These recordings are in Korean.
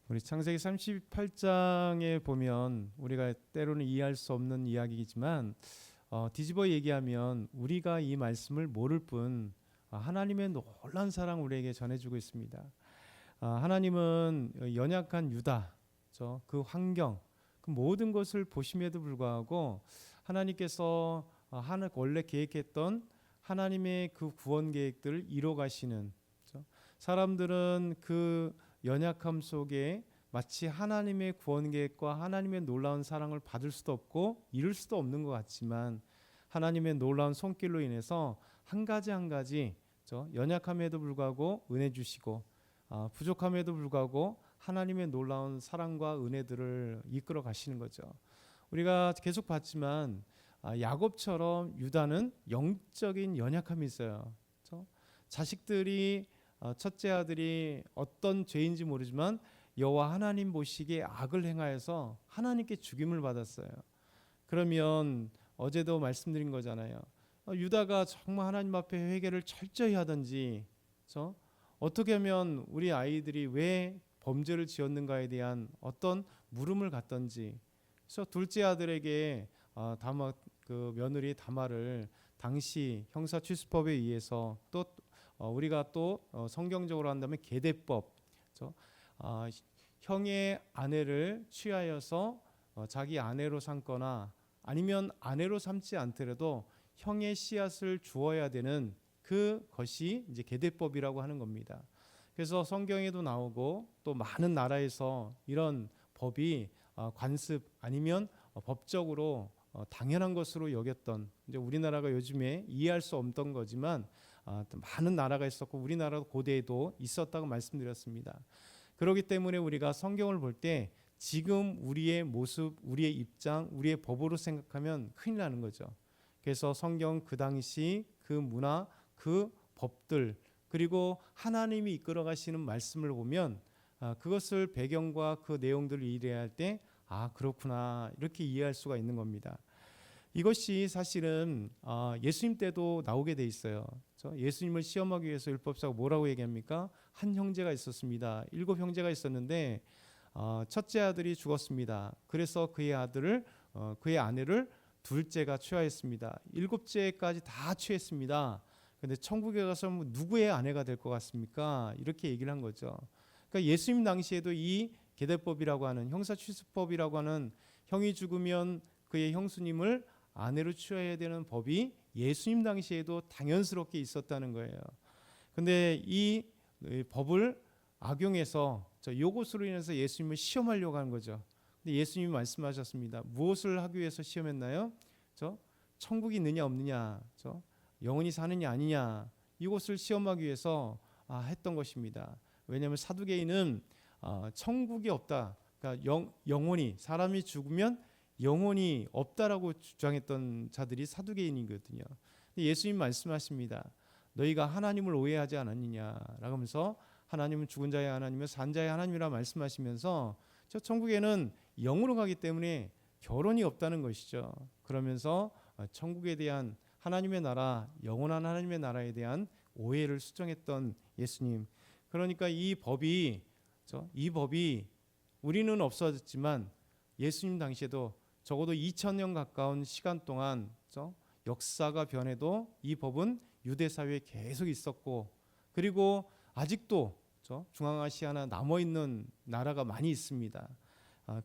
우리 창세기 38장에 보면 우리가 때로는 이해할 수 없는 이야기이지만 뒤집어 얘기하면 우리가 이 말씀을 모를 뿐 하나님의 놀라운 사랑 우리에게 전해주고 있습니다. 하나님은 연약한 유다, 그 환경, 그 모든 것을 보심에도 불구하고 하나님께서 원래 계획했던 하나님의 그 구원 계획들을 이뤄가시는, 사람들은 그 연약함 속에 마치 하나님의 구원 계획과 하나님의 놀라운 사랑을 받을 수도 없고 이룰 수도 없는 것 같지만 하나님의 놀라운 손길로 인해서 한 가지 한 가지 연약함에도 불구하고 은혜 주시고 부족함에도 불구하고 하나님의 놀라운 사랑과 은혜들을 이끌어 가시는 거죠. 우리가 계속 봤지만 야곱처럼 유다는 영적인 연약함이 있어요. 자식들이 첫째 아들이 어떤 죄인지 모르지만 여호와 하나님 보시기에 악을 행하여서 하나님께 죽임을 받았어요. 그러면 어제도 말씀드린 거잖아요. 유다가 정말 하나님 앞에 회개를 철저히 하든지 어떻게 하면 우리 아이들이 왜 범죄를 지었는가에 대한 어떤 물음을 갖든지, 그래서 둘째 아들에게 그 며느리 다말을 당시 형사취수법에 의해서 또 우리가 또 성경적으로 한다면 계대법, 형의 아내를 취하여서 자기 아내로 삼거나 아니면 아내로 삼지 않더라도 형의 씨앗을 주어야 되는 그것이 이제 계대법이라고 하는 겁니다. 그래서 성경에도 나오고 또 많은 나라에서 이런 법이 관습 아니면 법적으로 당연한 것으로 여겼던, 이제 우리나라가 요즘에 이해할 수 없던 거지만 많은 나라가 있었고 우리나라도 고대에도 있었다고 말씀드렸습니다. 그렇기 때문에 우리가 성경을 볼 때 지금 우리의 모습, 우리의 입장, 우리의 법으로 생각하면 큰일 나는 거죠. 그래서 성경 그 당시 그 문화, 그 법들, 그리고 하나님이 이끌어 가시는 말씀을 보면 그것을 배경과 그 내용들을 이해할 때 그렇구나 이렇게 이해할 수가 있는 겁니다. 이것이 사실은 예수님 때도 나오게 돼 있어요. 예수님을 시험하기 위해서 율법사가 뭐라고 얘기합니까? 한 형제가 있었습니다. 7 형제가 있었는데 첫째 아들이 죽었습니다. 그래서 그의 아내를 둘째가 취하였습니다. 7째까지 다 취했습니다. 근데 천국에 가서 누구의 아내가 될 것 같습니까? 이렇게 얘기를 한 거죠. 그러니까 예수님 당시에도 이 계대법이라고 하는 형사취수법이라고 하는 형이 죽으면 그의 형수님을 아내로 취해야 되는 법이 예수님 당시에도 당연스럽게 있었다는 거예요. 근데 이 법을 악용해서 이것으로 인해서 예수님을 시험하려고 하는 거죠. 근데 예수님이 말씀하셨습니다. 무엇을 하기 위해서 시험했나요? 천국이 있느냐 없느냐, 영원히 사느냐 아니냐, 이것을 시험하기 위해서 했던 것입니다. 왜냐하면 사두개인은 천국이 없다, 그러니까 영원히 사람이 죽으면 영혼이 없다라고 주장했던 자들이 사두개인이거든요. 예수님 말씀하십니다. 너희가 하나님을 오해하지 않았느냐라고 하면서 하나님은 죽은 자의 하나님이며 산 자의 하나님이라 말씀하시면서 천국에는 영으로 가기 때문에 결혼이 없다는 것이죠. 그러면서 천국에 대한 하나님의 나라, 영원한 하나님의 나라에 대한 오해를 수정했던 예수님. 그러니까 이 법이 우리는 없어졌지만 예수님 당시에도 적어도 2000년 가까운 시간 동안 역사가 변해도 이 법은 유대 사회에 계속 있었고, 그리고 아직도 중앙아시아나 남아있는 나라가 많이 있습니다.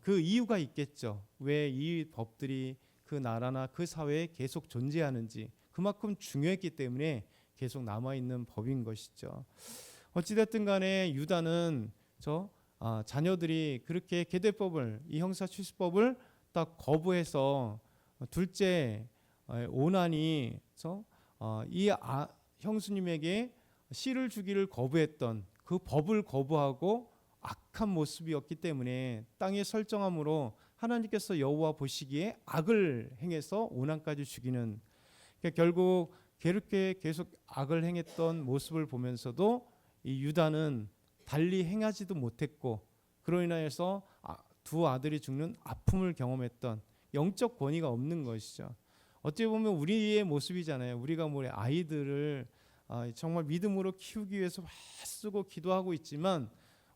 그 이유가 있겠죠. 왜 이 법들이 그 나라나 그 사회에 계속 존재하는지, 그만큼 중요했기 때문에 계속 남아있는 법인 것이죠. 어찌됐든 간에 유다는 자녀들이 그렇게 계대법을, 이 형사취수법을 딱 거부해서 둘째 오난이 이 형수님에게 씨를 주기를 거부했던 그 법을 거부하고 악한 모습이었기 때문에 땅에 설정함으로 하나님께서 여호와 보시기에 악을 행해서 오난까지 죽이는, 그러니까 결국 그렇게 계속 악을 행했던 모습을 보면서도 이 유다는 달리 행하지도 못했고, 그로 인하여서 두 아들이 죽는 아픔을 경험했던, 영적 권위가 없는 것이죠. 어찌 보면 우리의 모습이잖아요. 우리가 아이들을 정말 믿음으로 키우기 위해서 애쓰고 기도하고 있지만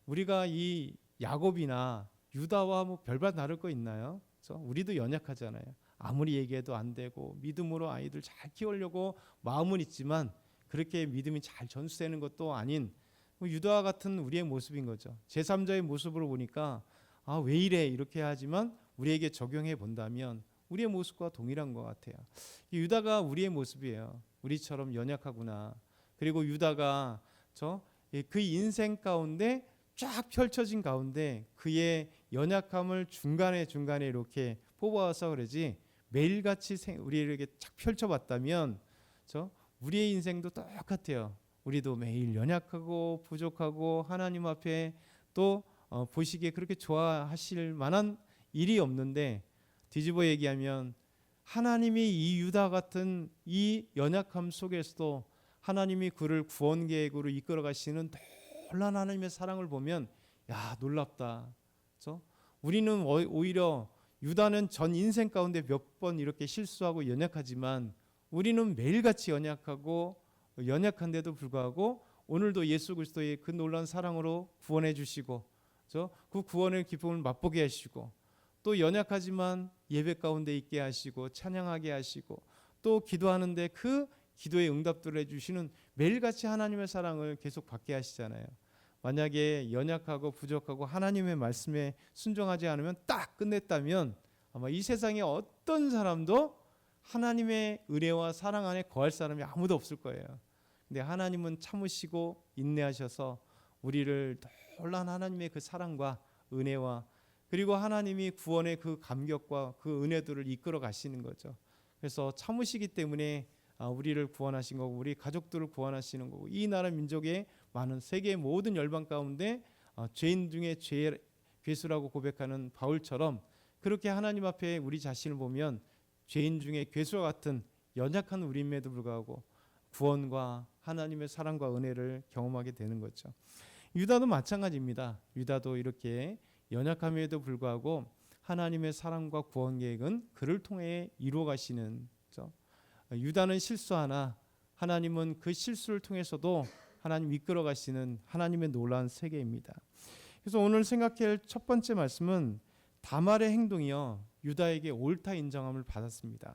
우리가 이 야곱이나 유다와 뭐 별반 다를 거 있나요? 그래서 우리도 연약하잖아요. 아무리 얘기해도 안 되고 믿음으로 아이들 잘 키우려고 마음은 있지만 그렇게 믿음이 잘 전수되는 것도 아닌 유다와 같은 우리의 모습인 거죠. 제3자의 모습으로 보니까 왜 이래 이렇게 하지만 우리에게 적용해 본다면 우리의 모습과 동일한 것 같아요. 유다가 우리의 모습이에요. 우리처럼 연약하구나. 그리고 유다가 그 인생 가운데 쫙 펼쳐진 가운데 그의 연약함을 중간에 이렇게 뽑아서 그러지 매일같이 우리에게 쫙 펼쳐봤다면 우리의 인생도 똑같아요. 우리도 매일 연약하고 부족하고 하나님 앞에 또 보시기에 그렇게 좋아하실 만한 일이 없는데 뒤집어 얘기하면 하나님이 이 유다 같은 이 연약함 속에서도 하나님이 그를 구원 계획으로 이끌어 가시는 놀라운 하나님의 사랑을 보면 놀랍다. 그렇죠? 우리는 오히려 유다는 전 인생 가운데 몇 번 이렇게 실수하고 연약하지만 우리는 매일같이 연약한데도 불구하고 오늘도 예수 그리스도의 그 놀라운 사랑으로 구원해 주시고 그 구원의 기쁨을 맛보게 하시고 또 연약하지만 예배 가운데 있게 하시고 찬양하게 하시고 또 기도하는데 그 기도의 응답들을 해주시는 매일같이 하나님의 사랑을 계속 받게 하시잖아요. 만약에 연약하고 부족하고 하나님의 말씀에 순종하지 않으면 딱 끝냈다면 아마 이 세상에 어떤 사람도 하나님의 은혜와 사랑 안에 거할 사람이 아무도 없을 거예요. 근데 하나님은 참으시고 인내하셔서 우리를 놀라운 하나님의 그 사랑과 은혜와 그리고 하나님이 구원의 그 감격과 그 은혜들을 이끌어 가시는 거죠. 그래서 참으시기 때문에 우리를 구원하신 거고 우리 가족들을 구원하시는 거고 이 나라 민족의 많은 세계의 모든 열방 가운데 죄인 중에 괴수라고 고백하는 바울처럼 그렇게 하나님 앞에 우리 자신을 보면 죄인 중에 괴수와 같은 연약한 우리임에도 불구하고 구원과 하나님의 사랑과 은혜를 경험하게 되는 거죠. 유다도 마찬가지입니다. 유다도 이렇게 연약함에도 불구하고 하나님의 사랑과 구원 계획은 그를 통해 이루어 가시는 거죠. 유다는 실수하나 하나님은 그 실수를 통해서도 하나님 이끌어 가시는 하나님의 놀라운 세계입니다. 그래서 오늘 생각할 첫 번째 말씀은 다말의 행동이요 유다에게 옳다 인정함을 받았습니다.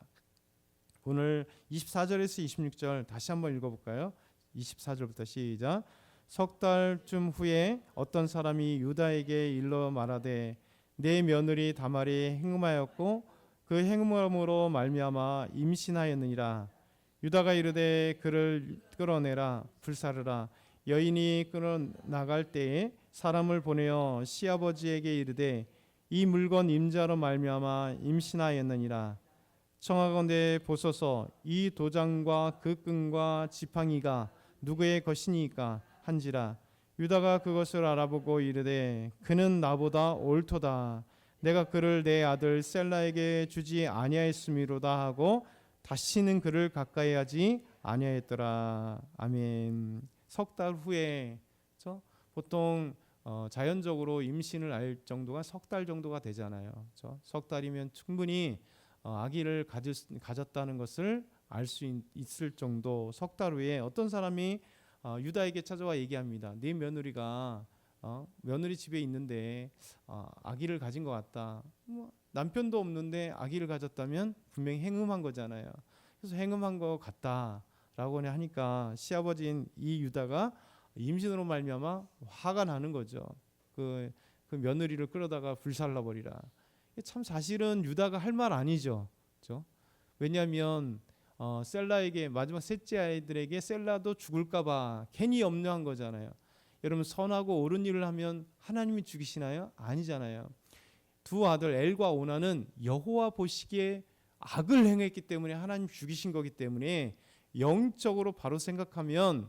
오늘 24절에서 26절 다시 한번 읽어볼까요? 24절부터 시작. 석 달쯤 후에 어떤 사람이 유다에게 일러 말하되 내 며느리 다말이 행음하였고 그 행음으로 말미암아 임신하였느니라. 유다가 이르되 그를 끌어내라 불사르라. 여인이 끌어나갈 때에 사람을 보내어 시아버지에게 이르되 이 물건 임자로 말미암아 임신하였느니라. 청하건대 보소서 이 도장과 그 끈과 지팡이가 누구의 것이니까 한지라. 유다가 그것을 알아보고 이르되 그는 나보다 옳도다. 내가 그를 내 아들 셀라에게 주지 아니하였음이로다 하고 다시는 그를 가까이 하지 아니하였더라. 아멘. 석 달 후에 보통 자연적으로 임신을 알 정도가 석 달 정도가 되잖아요. 석 달이면 충분히 아기를 가졌다는 것을 알 수 있을 정도. 석 달 후에 어떤 사람이 유다에게 찾아와 얘기합니다. 네 며느리가 며느리 집에 있는데 아기를 가진 것 같다. 남편도 없는데 아기를 가졌다면 분명히 행음한 거잖아요. 그래서 행음한 것 같다라고 하니까 시아버지인 이 유다가 임신으로 말미암아 화가 나는 거죠. 그 며느리를 끌어다가 불살라 버리라. 참 사실은 유다가 할 말 아니죠. 그렇죠? 왜냐하면 셀라에게 마지막 셋째 아이들에게 셀라도 죽을까봐 괜히 염려한 거잖아요. 여러분 선하고 옳은 일을 하면 하나님이 죽이시나요? 아니잖아요. 두 아들 엘과 오나는 여호와 보시기에 악을 행했기 때문에 하나님 죽이신 거기 때문에 영적으로 바로 생각하면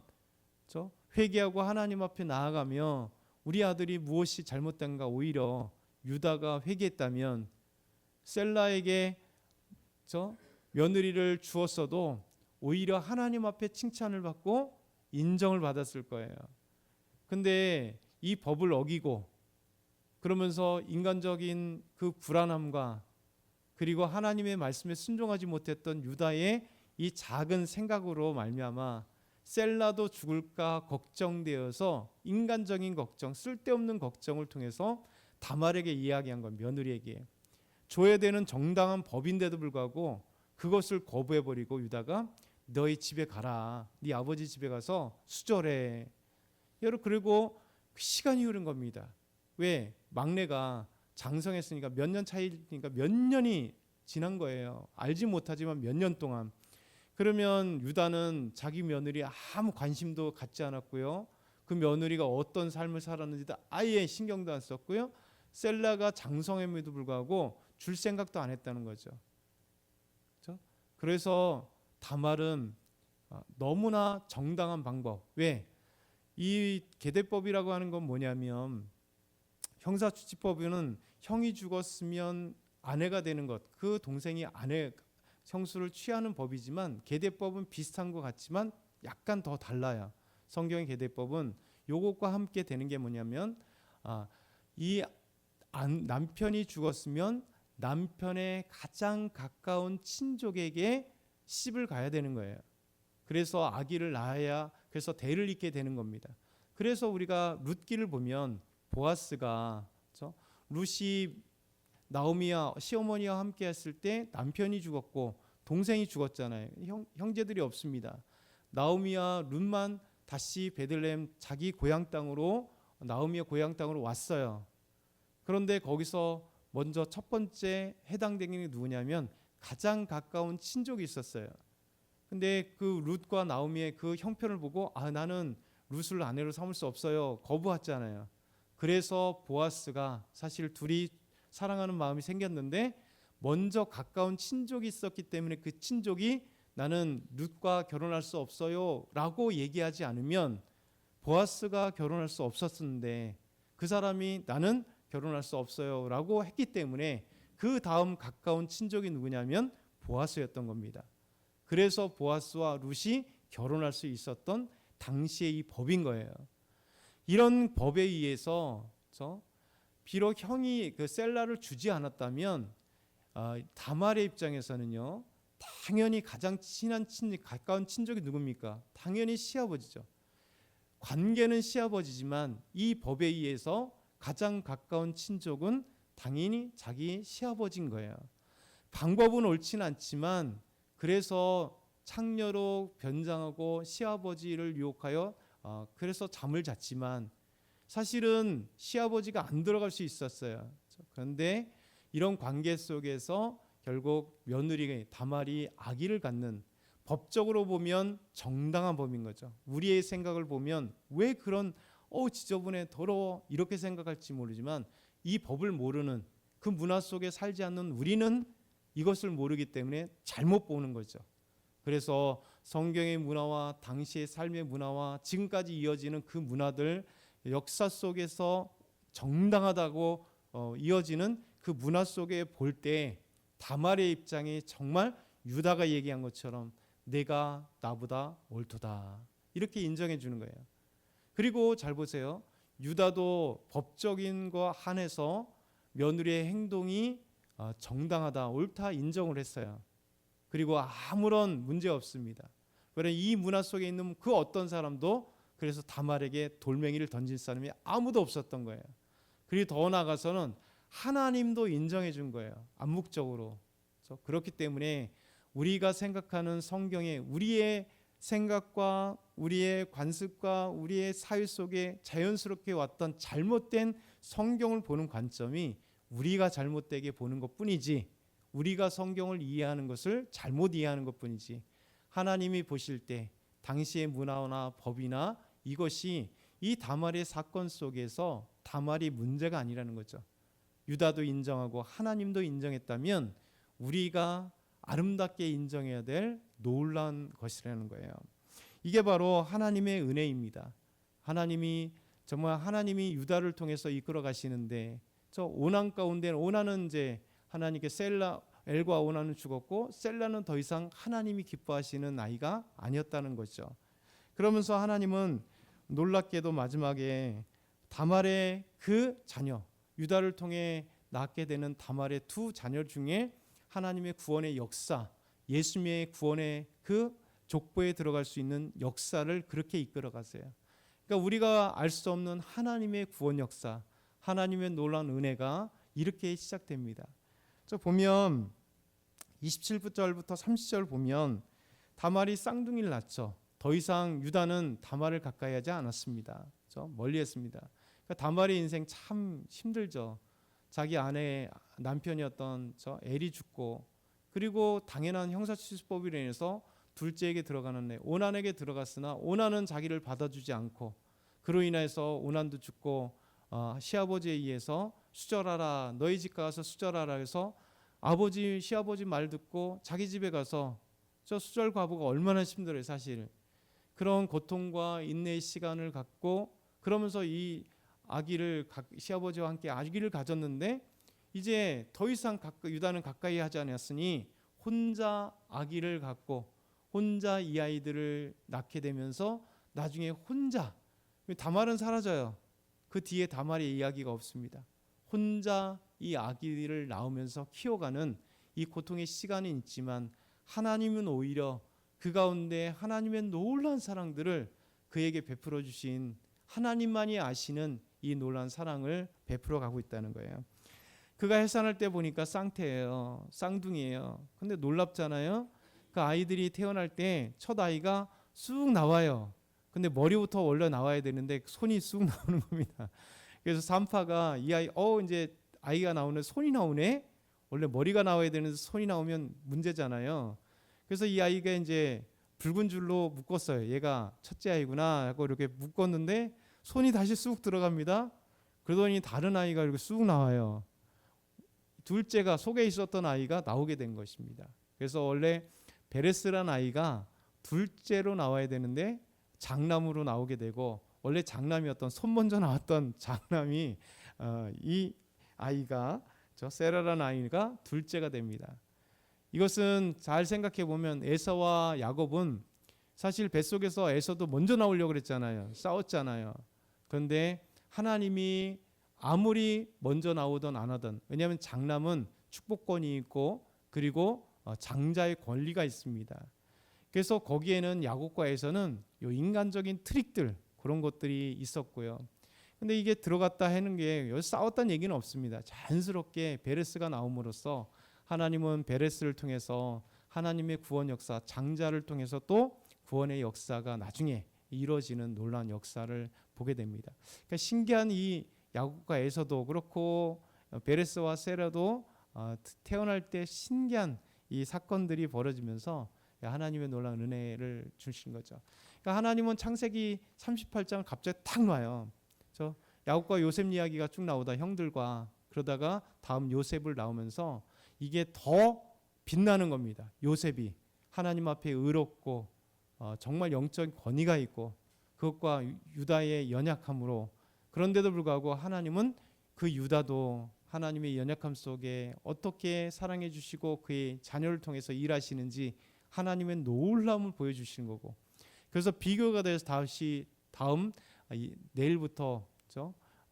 회개하고 하나님 앞에 나아가며 우리 아들이 무엇이 잘못된가 오히려 유다가 회개했다면 셀라에게 며느리를 주었어도 오히려 하나님 앞에 칭찬을 받고 인정을 받았을 거예요. 근데 이 법을 어기고 그러면서 인간적인 그 불안함과 그리고 하나님의 말씀에 순종하지 못했던 유다의 이 작은 생각으로 말미암아 셀라도 죽을까 걱정되어서 인간적인 걱정, 쓸데없는 걱정을 통해서 다말에게 이야기한 건 며느리에게 줘야 되는 정당한 법인데도 불구하고 그것을 거부해버리고 유다가 너희 집에 가라, 네 아버지 집에 가서 수절해. 여러분, 그리고 시간이 흐른 겁니다. 왜? 막내가 장성했으니까 몇 년 차이니까 몇 년이 지난 거예요. 알지 못하지만 몇 년 동안. 그러면 유다는 자기 며느리 아무 관심도 갖지 않았고요. 그 며느리가 어떤 삶을 살았는지도 아예 신경도 안 썼고요. 셀라가 장성함에도 불구하고 줄 생각도 안 했다는 거죠. 그렇죠? 그래서 다말은 너무나 정당한 방법. 왜? 이 계대법이라고 하는 건 뭐냐면 형사주치법에는 형이 죽었으면 아내가 되는 것, 그 동생이 아내 형수를 취하는 법이지만 계대법은 비슷한 것 같지만 약간 더 달라요. 성경의 계대법은 요것과 함께 되는 게 뭐냐면 남편이 죽었으면 남편의 가장 가까운 친족에게 시집을 가야 되는 거예요. 그래서 아기를 낳아야 그래서 대를 잇게 되는 겁니다. 그래서 우리가 룻기를 보면 보아스가 그렇죠? 룻이 나오미와 시어머니와 함께 했을 때 남편이 죽었고 동생이 죽었잖아요. 형제들이 없습니다. 나오미와 룻만 다시 베들레헴 자기 고향 땅으로 나오미의 고향 땅으로 왔어요. 그런데 거기서 먼저 첫 번째 해당되는 게 누구냐면 가장 가까운 친족이 있었어요. 근데 그 룻과 나오미의 그 형편을 보고 나는 룻을 아내로 삼을 수 없어요. 거부했잖아요. 그래서 보아스가 사실 둘이 사랑하는 마음이 생겼는데 먼저 가까운 친족이 있었기 때문에 그 친족이 나는 룻과 결혼할 수 없어요 라고 얘기하지 않으면 보아스가 결혼할 수 없었는데 그 사람이 나는 결혼할 수 없어요 라고 했기 때문에 그 다음 가까운 친족이 누구냐면 보아스였던 겁니다. 그래서 보아스와 룻이 결혼할 수 있었던 당시의 이 법인 거예요. 이런 법에 의해서 비록 형이 그 셀라를 주지 않았다면 다말의 입장에서는요, 당연히 가장 친한 가까운 친족이 누굽니까? 당연히 시아버지죠. 관계는 시아버지지만 이 법에 의해서 가장 가까운 친족은 당연히 자기 시아버지인 거예요. 방법은 옳지는 않지만 그래서 창녀로 변장하고 시아버지를 유혹하여 그래서 잠을 잤지만 사실은 시아버지가 안 들어갈 수 있었어요. 그런데 이런 관계 속에서 결국 며느리 다말이 아기를 갖는 법적으로 보면 정당한 법인 거죠. 우리의 생각을 보면 왜 그런 지저분해 더러워 이렇게 생각할지 모르지만 이 법을 모르는 그 문화 속에 살지 않는 우리는 이것을 모르기 때문에 잘못 보는 거죠. 그래서 성경의 문화와 당시의 삶의 문화와 지금까지 이어지는 그 문화들 역사 속에서 정당하다고 이어지는 그 문화 속에 볼 때 다말의 입장이 정말 유다가 얘기한 것처럼 내가 나보다 옳도다 이렇게 인정해 주는 거예요. 그리고 잘 보세요. 유다도 법적인 거 한해서 며느리의 행동이 정당하다 옳다 인정을 했어요. 그리고 아무런 문제 없습니다. 그러나 이 문화 속에 있는 그 어떤 사람도 그래서 다말에게 돌멩이를 던질 사람이 아무도 없었던 거예요. 그리고 더 나아가서는 하나님도 인정해 준 거예요. 암묵적으로. 그렇기 때문에 우리가 생각하는 성경에 우리의 생각과 우리의 관습과 우리의 사회 속에 자연스럽게 왔던 잘못된 성경을 보는 관점이 우리가 잘못되게 보는 것뿐이지 우리가 성경을 이해하는 것을 잘못 이해하는 것뿐이지 하나님이 보실 때 당시의 문화나 법이나 이것이 이 다말의 사건 속에서 다말이 문제가 아니라는 거죠. 유다도 인정하고 하나님도 인정했다면 우리가 아름답게 인정해야 될 놀라운 것이라는 거예요. 이게 바로 하나님의 은혜입니다. 하나님이 유다를 통해서 이끌어 가시는데 저 오난 가운데는 오난은 이제 하나님께 엘과 오난은 죽었고 셀라는 더 이상 하나님이 기뻐하시는 아이가 아니었다는 거죠. 그러면서 하나님은 놀랍게도 마지막에 다말의 그 자녀 유다를 통해 낳게 되는 다말의 두 자녀 중에 하나님의 구원의 역사 예수님의 구원의 그 족보에 들어갈 수 있는 역사를 그렇게 이끌어 가세요. 그러니까 우리가 알 수 없는 하나님의 구원 역사, 하나님의 놀라운 은혜가 이렇게 시작됩니다. 저 보면 27절부터 30절 보면 다말이 쌍둥이를 낳죠. 더 이상 유다는 다말을 가까이 하지 않았습니다. 멀리 했습니다. 그러니까 다말의 인생 참 힘들죠. 자기 아내 남편이었던 엘이 죽고, 그리고 당연한 형사치수법으로 인해서 둘째에게 들어가는 애 오난에게 들어갔으나 오난은 자기를 받아주지 않고, 그로 인해서 오난도 죽고 시아버지에 의해서 수절하라, 너희 집 가서 수절하라 해서 아버지 시아버지 말 듣고 자기 집에 가서 저 수절 과부가 얼마나 힘들어요. 사실 그런 고통과 인내의 시간을 갖고, 그러면서 이 아기를 시아버지와 함께 아기를 가졌는데, 이제 더 이상 유다는 가까이 하지 않았으니 혼자 아기를 갖고 혼자 이 아이들을 낳게 되면서 나중에 혼자, 다말은 사라져요. 그 뒤에 다말의 이야기가 없습니다. 혼자 이 아기를 낳으면서 키워가는 이 고통의 시간이 있지만, 하나님은 오히려 그 가운데 하나님의 놀라운 사랑들을 그에게 베풀어 주신, 하나님만이 아시는 이 놀라운 사랑을 베풀어 가고 있다는 거예요. 그가 해산할 때 보니까 쌍태예요. 쌍둥이에요. 근데 놀랍잖아요. 그 아이들이 태어날 때 첫 아이가 쑥 나와요. 근데 머리부터 원래 나와야 되는데 손이 쑥 나오는 겁니다. 그래서 산파가 이 아이 이제 아이가 나오네, 손이 나오네. 원래 머리가 나와야 되는데 손이 나오면 문제잖아요. 그래서 이 아이가 이제 붉은 줄로 묶었어요. 얘가 첫째 아이구나 하고 이렇게 묶었는데 손이 다시 쑥 들어갑니다. 그러더니 다른 아이가 이렇게 쑥 나와요. 둘째가 속에 있었던 아이가 나오게 된 것입니다. 그래서 원래 베레스란 아이가 둘째로 나와야 되는데 장남으로 나오게 되고, 원래 장남이었던, 손 먼저 나왔던 장남이 이 아이가 세라라는 아이가 둘째가 됩니다. 이것은 잘 생각해 보면 에서와 야곱은 사실 뱃속에서 에서도 먼저 나오려고 그랬잖아요. 싸웠잖아요. 그런데 하나님이 아무리 먼저 나오든 안 하든, 왜냐하면 장남은 축복권이 있고 그리고 장자의 권리가 있습니다. 그래서 거기에는 야곱과 에서는 요 인간적인 트릭들, 그런 것들이 있었고요. 근데 이게 들어갔다 하는 게 여기 싸웠다는 얘기는 없습니다. 자연스럽게 베레스가 나옴으로써 하나님은 베레스를 통해서 하나님의 구원 역사, 장자를 통해서 또 구원의 역사가 나중에 이루어지는 놀라운 역사를 보게 됩니다. 그러니까 신기한 이 야곱과 에서도 그렇고 베레스와 세라도 태어날 때 신기한 이 사건들이 벌어지면서 하나님의 놀라운 은혜를 주신 거죠. 그러니까 하나님은 창세기 38장을 갑자기 탁 놔요. 야곱과 요셉 이야기가 쭉 나오다 형들과, 그러다가 다음 요셉을 나오면서 이게 더 빛나는 겁니다. 요셉이 하나님 앞에 의롭고 정말 영적 권위가 있고, 그것과 유다의 연약함으로, 그런데도 불구하고 하나님은 그 유다도 하나님의 연약함 속에 어떻게 사랑해 주시고 그의 자녀를 통해서 일하시는지 하나님의 놀라움을 보여주시는 거고, 그래서 비교가 돼서 다음 내일부터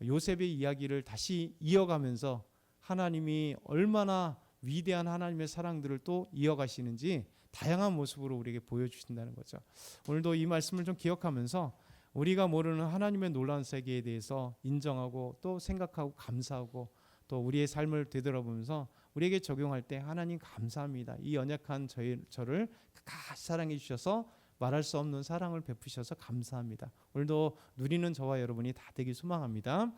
요셉의 이야기를 다시 이어가면서 하나님이 얼마나 위대한 하나님의 사랑들을 또 이어가시는지 다양한 모습으로 우리에게 보여주신다는 거죠. 오늘도 이 말씀을 좀 기억하면서 우리가 모르는 하나님의 놀라운 세계에 대해서 인정하고 또 생각하고 감사하고, 또 우리의 삶을 되돌아보면서 우리에게 적용할 때 하나님 감사합니다. 이 연약한 저를 끝까지 사랑해 주셔서 말할 수 없는 사랑을 베푸셔서 감사합니다. 오늘도 누리는 저와 여러분이 다 되길 소망합니다.